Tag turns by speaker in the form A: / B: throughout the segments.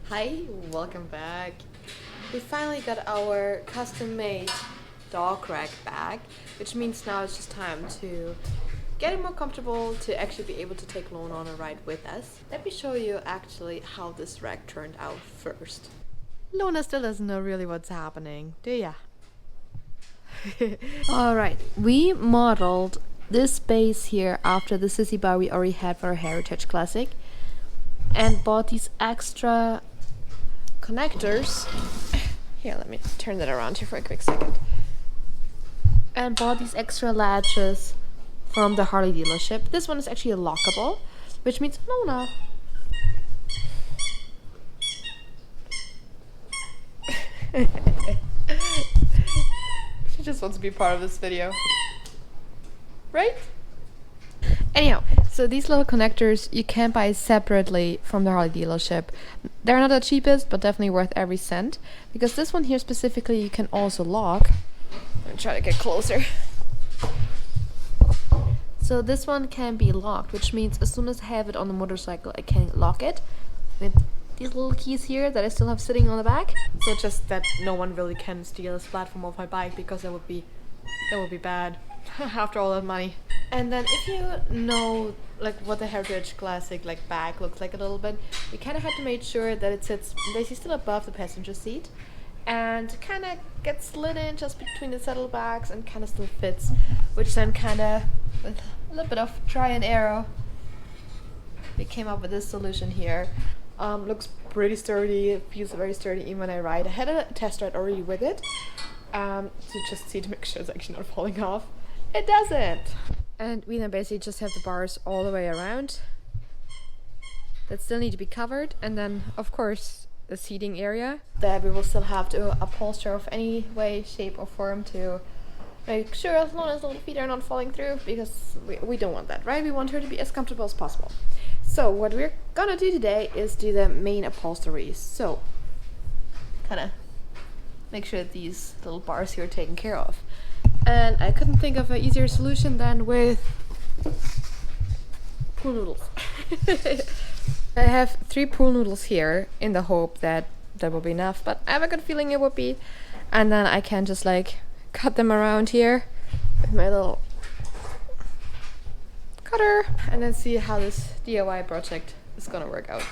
A: Hi, welcome back. We finally got our custom-made dog rack back, which means now it's just time to get it more comfortable to actually be able to take Lowna on a ride with us. Let me show you actually how this rack turned out first. Lowna still doesn't know really what's happening, do ya? Alright, we modeled this base here after the sissy bar we already had for our Heritage Classic and bought these extra connectors. Here, let me turn that around here for a quick second. And bought these extra latches from the Harley dealership. This one is actually a lockable, which means Lowna. She just wants to be part of this video. Right? Anyhow, so these little connectors you can buy separately from the Harley dealership. They're not the cheapest, but definitely worth every cent. Because this one here specifically you can also lock. I'm gonna try to get closer. So this one can be locked, which means as soon as I have it on the motorcycle, I can lock it with these little keys here that I still have sitting on the back. So just that no one really can steal this platform off my bike, because that would be bad after all that money. And then if you know like what the Heritage Classic like bag looks like a little bit, you kind of have to make sure that it sits basically still above the passenger seat and kind of gets slid in just between the saddlebags and kind of still fits, which then kind of with a little bit of try and error we came up with this solution here. Looks pretty sturdy, it feels very sturdy even when I ride. I had a test ride already with it to just see to make sure it's actually not falling off. It doesn't! And we then basically just have the bars all the way around that still need to be covered, and then of course the seating area that we will still have to upholster of any way, shape or form to make sure Lowna's little feet are not falling through, because we don't want that, right? We want her to be as comfortable as possible. So what we're gonna do today is do the main upholstery. So kind of make sure that these little bars here are taken care of. And I couldn't think of an easier solution than with pool noodles. I have 3 pool noodles here in the hope that that will be enough, but I have a good feeling it would be. And then I can just like cut them around here with my little cutter and then see how this DIY project is gonna work out.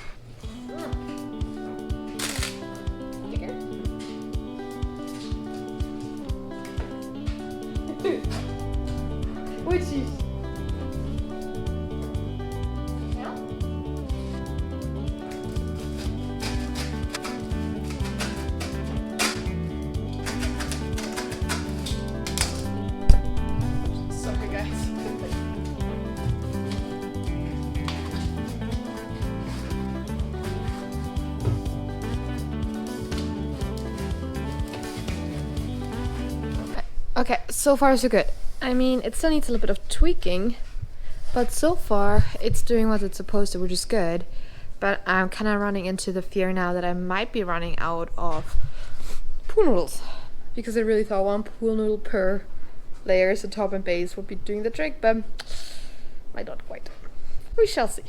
A: Which is sorry guys. Okay, so far so good. I mean, it still needs a little bit of tweaking, but so far it's doing what it's supposed to, which is good. But I'm kind of running into the fear now that I might be running out of pool noodles, because I really thought 1 pool noodle per layer, so top and base, would be doing the trick, but might not quite. We shall see.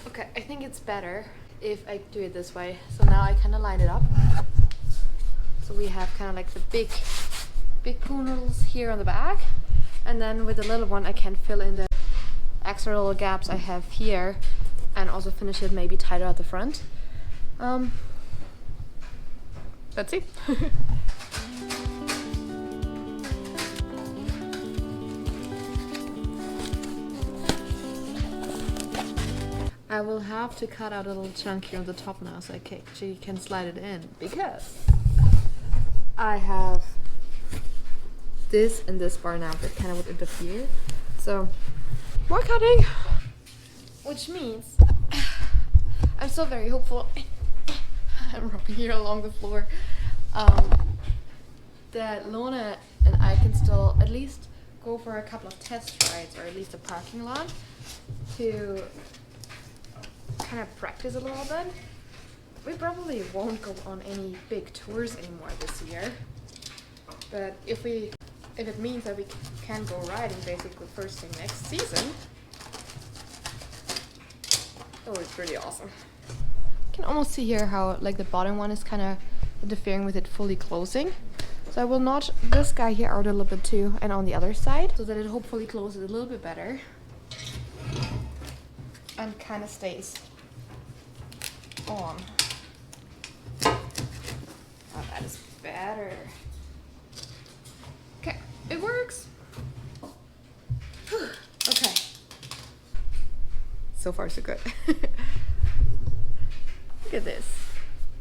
A: Okay, I think it's better if I do it this way. So now I kind of line it up. So we have kind of like the big pool noodles here on the back, and then with the little one I can fill in the extra little gaps I have here and also finish it maybe tighter at the front. Let's see. I will have to cut out a little chunk here on the top now so I actually can slide it in, because I have this and this bar now that kind of would interfere. So more cutting, which means I'm still very hopeful. I'm rubbing here along the floor. That Lowna and I can still at least go for a couple of test rides, or at least a parking lot, to kind of practice a little bit. We probably won't go on any big tours anymore this year, but if we if it means that we can go riding basically first thing next season, oh, it's pretty awesome. You can almost see here how like the bottom one is kind of interfering with it fully closing. So I will notch this guy here out a little bit too, and on the other side, so that it hopefully closes a little bit better and kind of stays on. Oh, that is better. Okay, it works. Whew. Okay. So far so good. Look at this.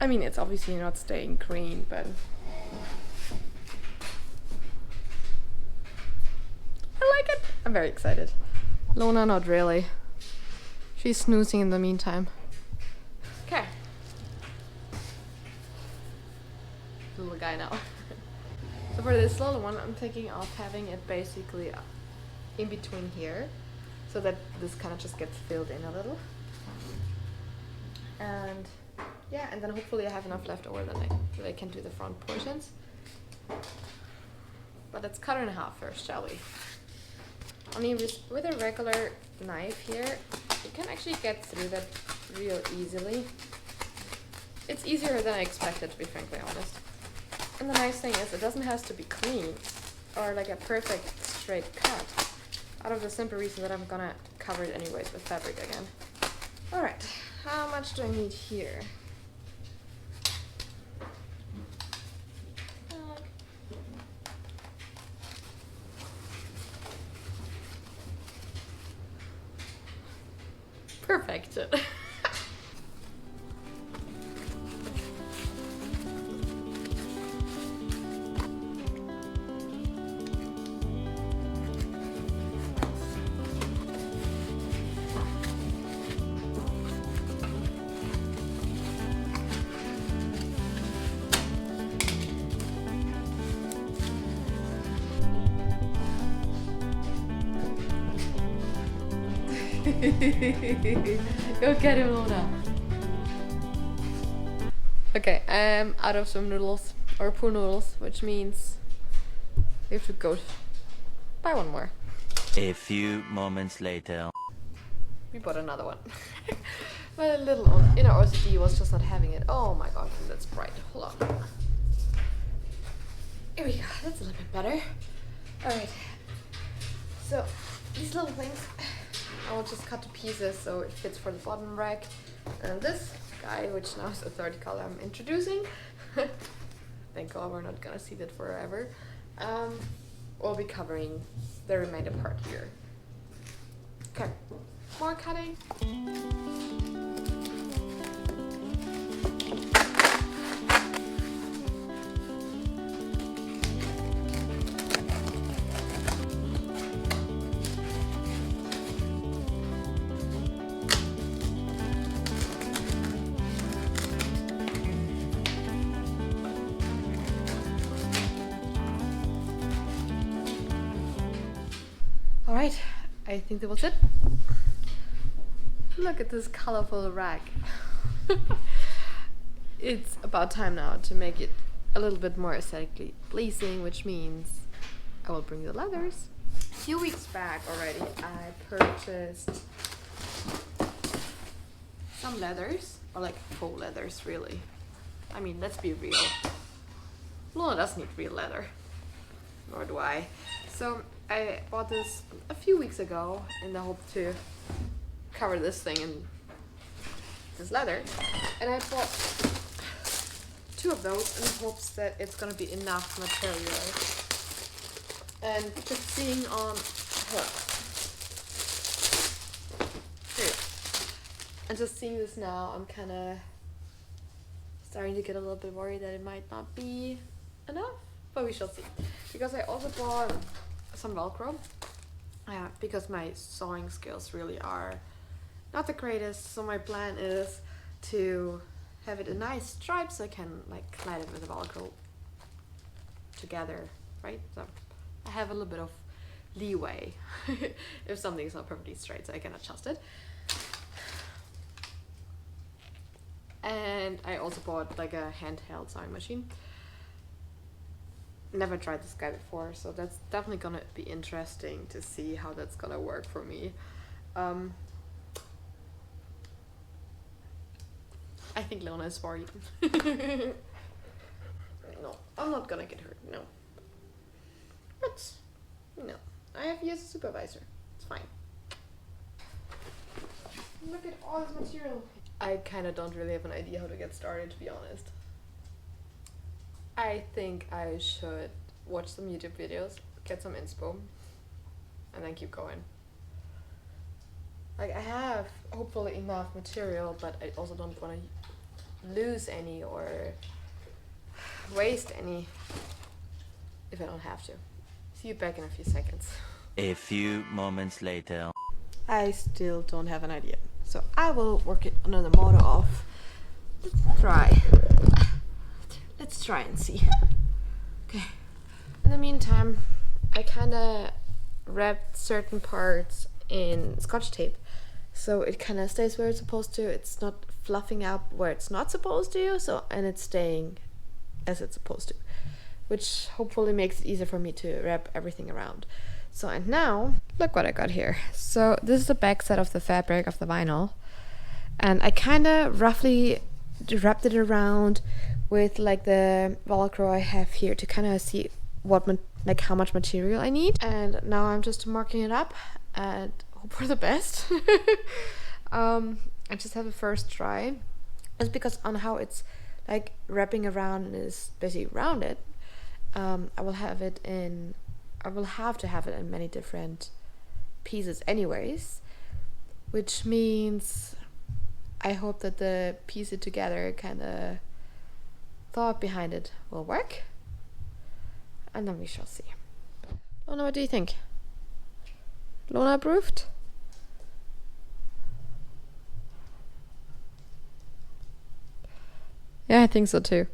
A: I mean, it's obviously not staying green, but I like it. I'm very excited. Lowna, not really. She's snoozing in the meantime. Okay. Little guy now. So for this little one, I'm thinking of having it basically in between here, so that this kind of just gets filled in a little. And yeah, and then hopefully I have enough left over that I can do the front portions. But let's cut it in half first, shall we? I mean, with a regular knife here, you can actually get through that real easily. It's easier than I expected, to be frankly honest. And the nice thing is it doesn't have to be clean or like a perfect straight cut, out of the simple reason that I'm gonna cover it anyways with fabric again. Alright, how much do I need here? Perfect. Go get him, Lowna. Okay, I'm out of some noodles, or pool noodles, which means we have to go buy one more.
B: A few moments later.
A: We bought another one. But a little inner OCD was just not having it. Oh my god, that's bright. Hold on. Here we go, that's a little bit better. Alright. So, these little things I will just cut to pieces so it fits for the bottom rack. And this guy, which now is the third color I'm introducing, thank god we're not gonna see that forever, we'll be covering the remainder part here. Okay, more cutting. Alright, I think that was it. Look at this colorful rack. It's about time now to make it a little bit more aesthetically pleasing, which means I will bring the leathers. A few weeks back already, I purchased some leathers, or like faux leathers really. I mean, let's be real. Lowna doesn't need real leather, nor do I. So I bought this a few weeks ago in the hope to cover this thing in this leather, and I bought 2 of those in the hopes that it's gonna be enough material. And just seeing on and just seeing this now, I'm kind of starting to get a little bit worried that it might not be enough, but we shall see. Because I also bought some Velcro, because my sewing skills really are not the greatest, so my plan is to have it a nice stripe so I can like clad it with the Velcro together, right? So I have a little bit of leeway if something is not perfectly straight, so I can adjust it. And I also bought like a handheld sewing machine. never tried this guy before, so that's definitely gonna be interesting to see how that's gonna work for me. I think Lowna is for you. No, I'm not gonna get hurt, no. But, no, I have you as a supervisor. It's fine. Look at all this material. I kind of don't really have an idea how to get started, to be honest. I think I should watch some YouTube videos, get some inspo, and then keep going. Like, I have hopefully enough material, but I also don't want to lose any or waste any if I don't have to. See you back in a few seconds.
B: A few moments later.
A: I still don't have an idea, so I will work it under the motto of let's try and see. Okay, in the meantime I kind of wrapped certain parts in Scotch tape so it kind of stays where it's supposed to. It's not fluffing up where it's not supposed to, and it's staying as it's supposed to, which hopefully makes it easier for me to wrap everything around. So, and now, look what I got here. So this is the back side of the fabric of the vinyl. And I kind of roughly wrapped it around with like the Velcro I have here to kind of see how much material I need. And now I'm just marking it up and hope for the best. I just have a first try. It's because on how it's like wrapping around and is basically rounded. I will have to have it in many different pieces anyways, which means I hope that the piece it together kind of thought behind it will work, and then we shall see. Lowna, what do you think? Lowna approved? Yeah, I think so too.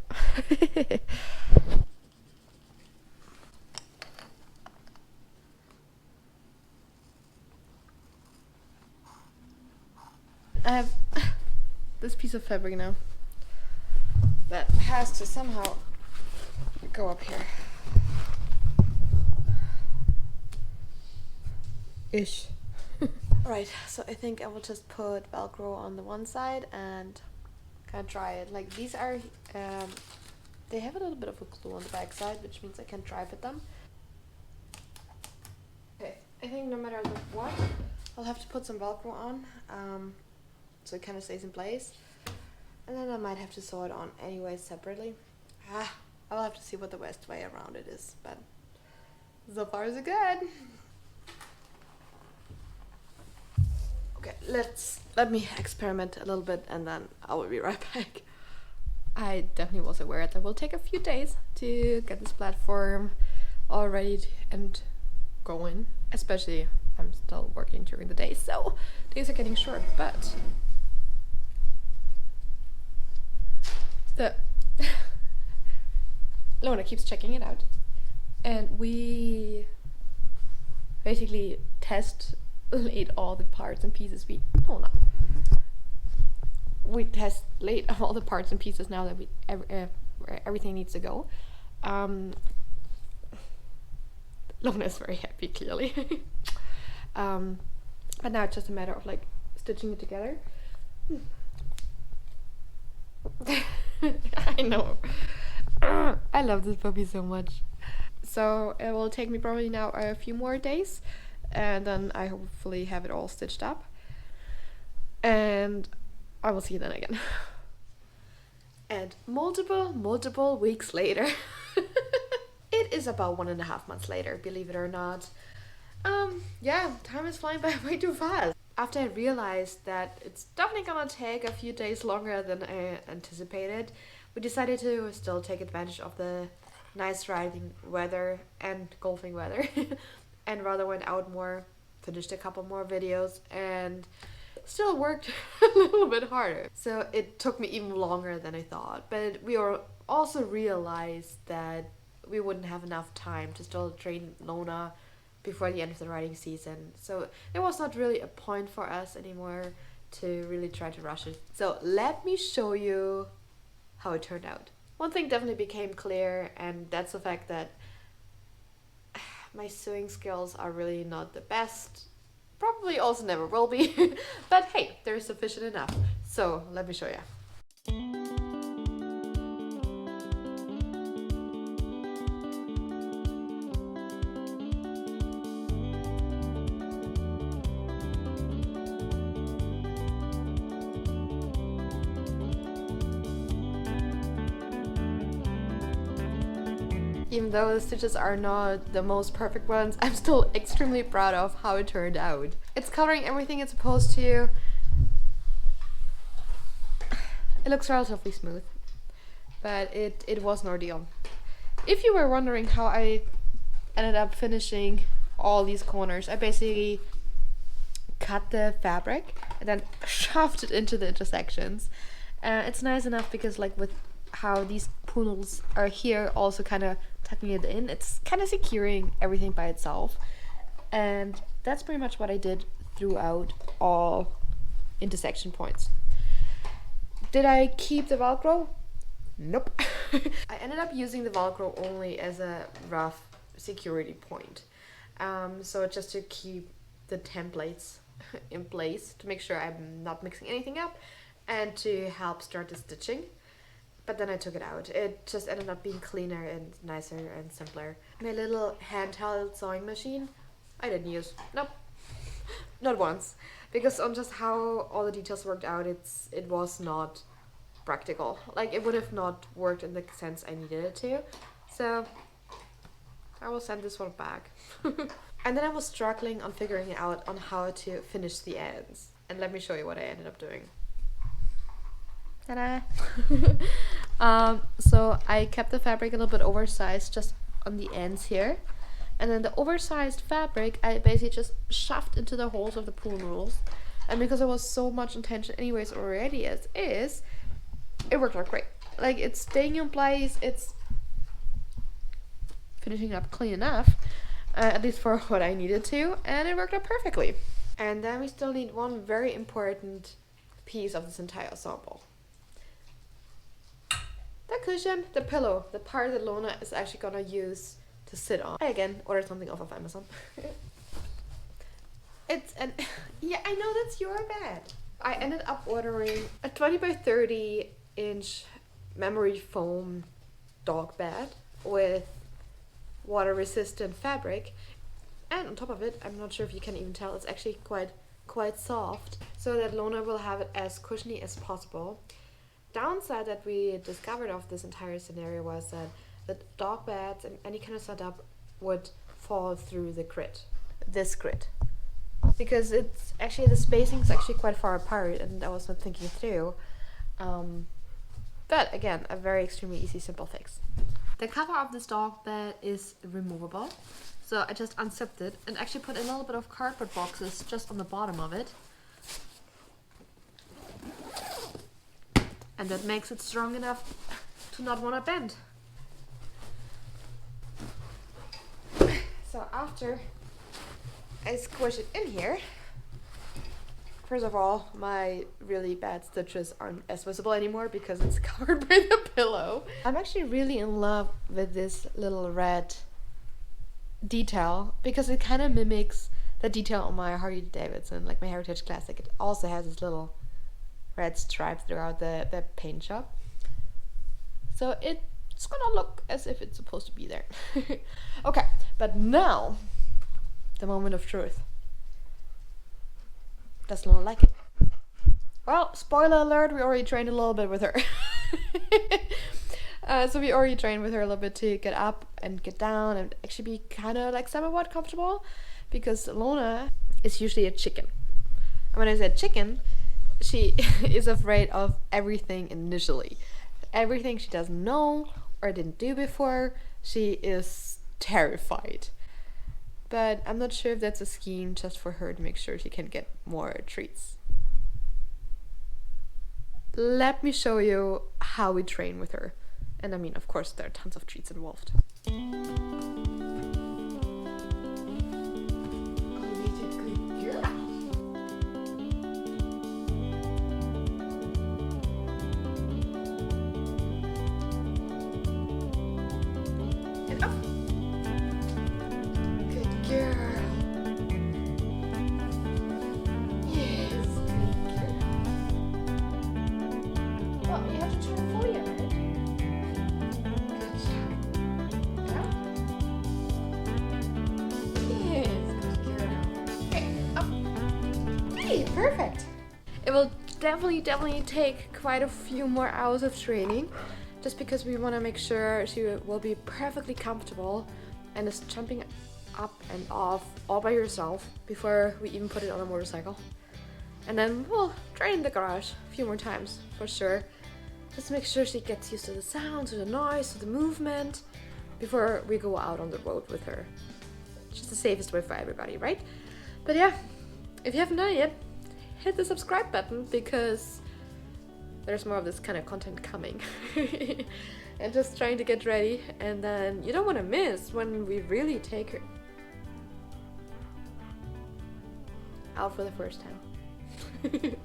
A: I have this piece of fabric now that has to somehow go up here. Ish. Right, so I think I will just put Velcro on the one side and kind of try it. Like these are, they have a little bit of a glue on the back side, which means I can dry fit them. Okay, I think no matter what, I'll have to put some Velcro on. So it kind of stays in place, and then I might have to sew it on anyway separately. I'll have to see what the best way around it is, but so far so good. Okay, let me experiment a little bit and then I will be right back. I definitely was aware that it will take a few days to get this platform all ready and going, especially I'm still working during the day, so days are getting short, but Lowna keeps checking it out, and we basically laid all the parts and pieces laid all the parts and pieces now that everything needs to go. Lowna is very happy, clearly. But now it's just a matter of like stitching it together. I know. I love this puppy so much. So it will take me probably now a few more days, and then I hopefully have it all stitched up, and I will see you then again. And multiple weeks later. It is about 1.5 months later, believe it or not. Yeah, time is flying by way too fast. After I realized that it's definitely gonna take a few days longer than I anticipated, we decided to still take advantage of the nice riding weather and golfing weather and rather went out more, finished a couple more videos, and still worked a little bit harder. So it took me even longer than I thought, but we also realized that we wouldn't have enough time to still train Lowna before the end of the riding season. So there was not really a point for us anymore to really try to rush it. So let me show you how it turned out. One thing definitely became clear, and that's the fact that My sewing skills are really not the best. Probably also never will be. But hey, they're sufficient enough. So let me show you. Even though the stitches are not the most perfect ones, I'm still extremely proud of how it turned out. It's covering everything it's supposed to. It looks relatively smooth, but it was an ordeal. If you were wondering how I ended up finishing all these corners, I basically cut the fabric and then shoved it into the intersections. It's nice enough because like with how these poodles are here also kind of tucking it in, it's kind of securing everything by itself. And that's pretty much what I did throughout all intersection points. Did I keep the Velcro? Nope. I ended up using the Velcro only as a rough security point. So just to keep the templates in place, to make sure I'm not mixing anything up, and to help start the stitching. But then I took it out. It just ended up being cleaner and nicer and simpler. My little handheld sewing machine, I didn't use. Nope. Not once. Because on just how all the details worked out, it was not practical. Like, it would have not worked in the sense I needed it to. So I will send this one back. And then I was struggling on figuring out on how to finish the ends. And let me show you what I ended up doing. Ta-da! So I kept the fabric a little bit oversized just on the ends here. And then the oversized fabric I basically just shoved into the holes of the pool noodles. And because there was so much intention anyways already as is, it worked out great. Like, it's staying in place, it's finishing up clean enough, at least for what I needed to, and it worked out perfectly. And then we still need one very important piece of this entire ensemble. The cushion, the pillow, the part that Lowna is actually gonna use to sit on. I again ordered something off of Amazon. It's an yeah, I know that's your bed. I ended up ordering a 20 by 30 inch memory foam dog bed with water resistant fabric, and on top of it, I'm not sure if you can even tell, it's actually quite soft, so that Lowna will have it as cushiony as possible. Downside that we discovered of this entire scenario was that the dog beds and any kind of setup would fall through this grid, because it's actually, the spacing is actually quite far apart, and I was not thinking through. But again, a very extremely easy, simple fix. The cover of this dog bed is removable, so I just unzipped it and actually put a little bit of cardboard boxes just on the bottom of it. And that makes it strong enough to not want to bend. So after I squish it in here, first of all, my really bad stitches aren't as visible anymore because it's covered by the pillow. I'm actually really in love with this little red detail because it kind of mimics the detail on my Harley Davidson, like my Heritage Classic. It also has this little red stripes throughout the paint shop. So it's gonna look as if it's supposed to be there. Okay, but now, the moment of truth. Does Lowna like it? Well, spoiler alert, we already trained a little bit with her. So we already trained with her a little bit to get up and get down and actually be kind of like somewhat comfortable, because Lowna is usually a chicken. And when I said chicken, she is afraid of everything initially. Everything she doesn't know or didn't do before, she is terrified. But I'm not sure if that's a scheme just for her to make sure she can get more treats. Let me show you how we train with her. And I mean, of course, there are tons of treats involved. It will definitely take quite a few more hours of training, just because we want to make sure she will be perfectly comfortable and is jumping up and off all by herself before we even put it on a motorcycle. And then we'll train in the garage a few more times for sure, just to make sure she gets used to the sound, to the noise, to the movement before we go out on the road with her. It's just the safest way for everybody, right? But yeah, if you haven't done it yet, hit the subscribe button, because there's more of this kind of content coming. And just trying to get ready, and then you don't want to miss when we really take her out for the first time.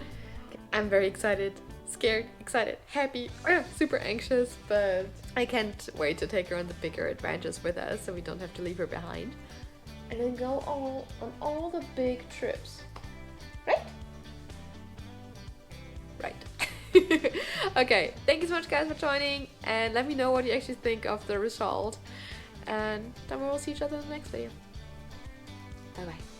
A: I'm very excited, scared, excited, happy, super anxious, but I can't wait to take her on the bigger adventures with us, so we don't have to leave her behind. And then go on all the big trips. Right? Right. Okay, thank you so much guys for joining, and let me know what you actually think of the result. And then we will see each other in the next video. Bye bye.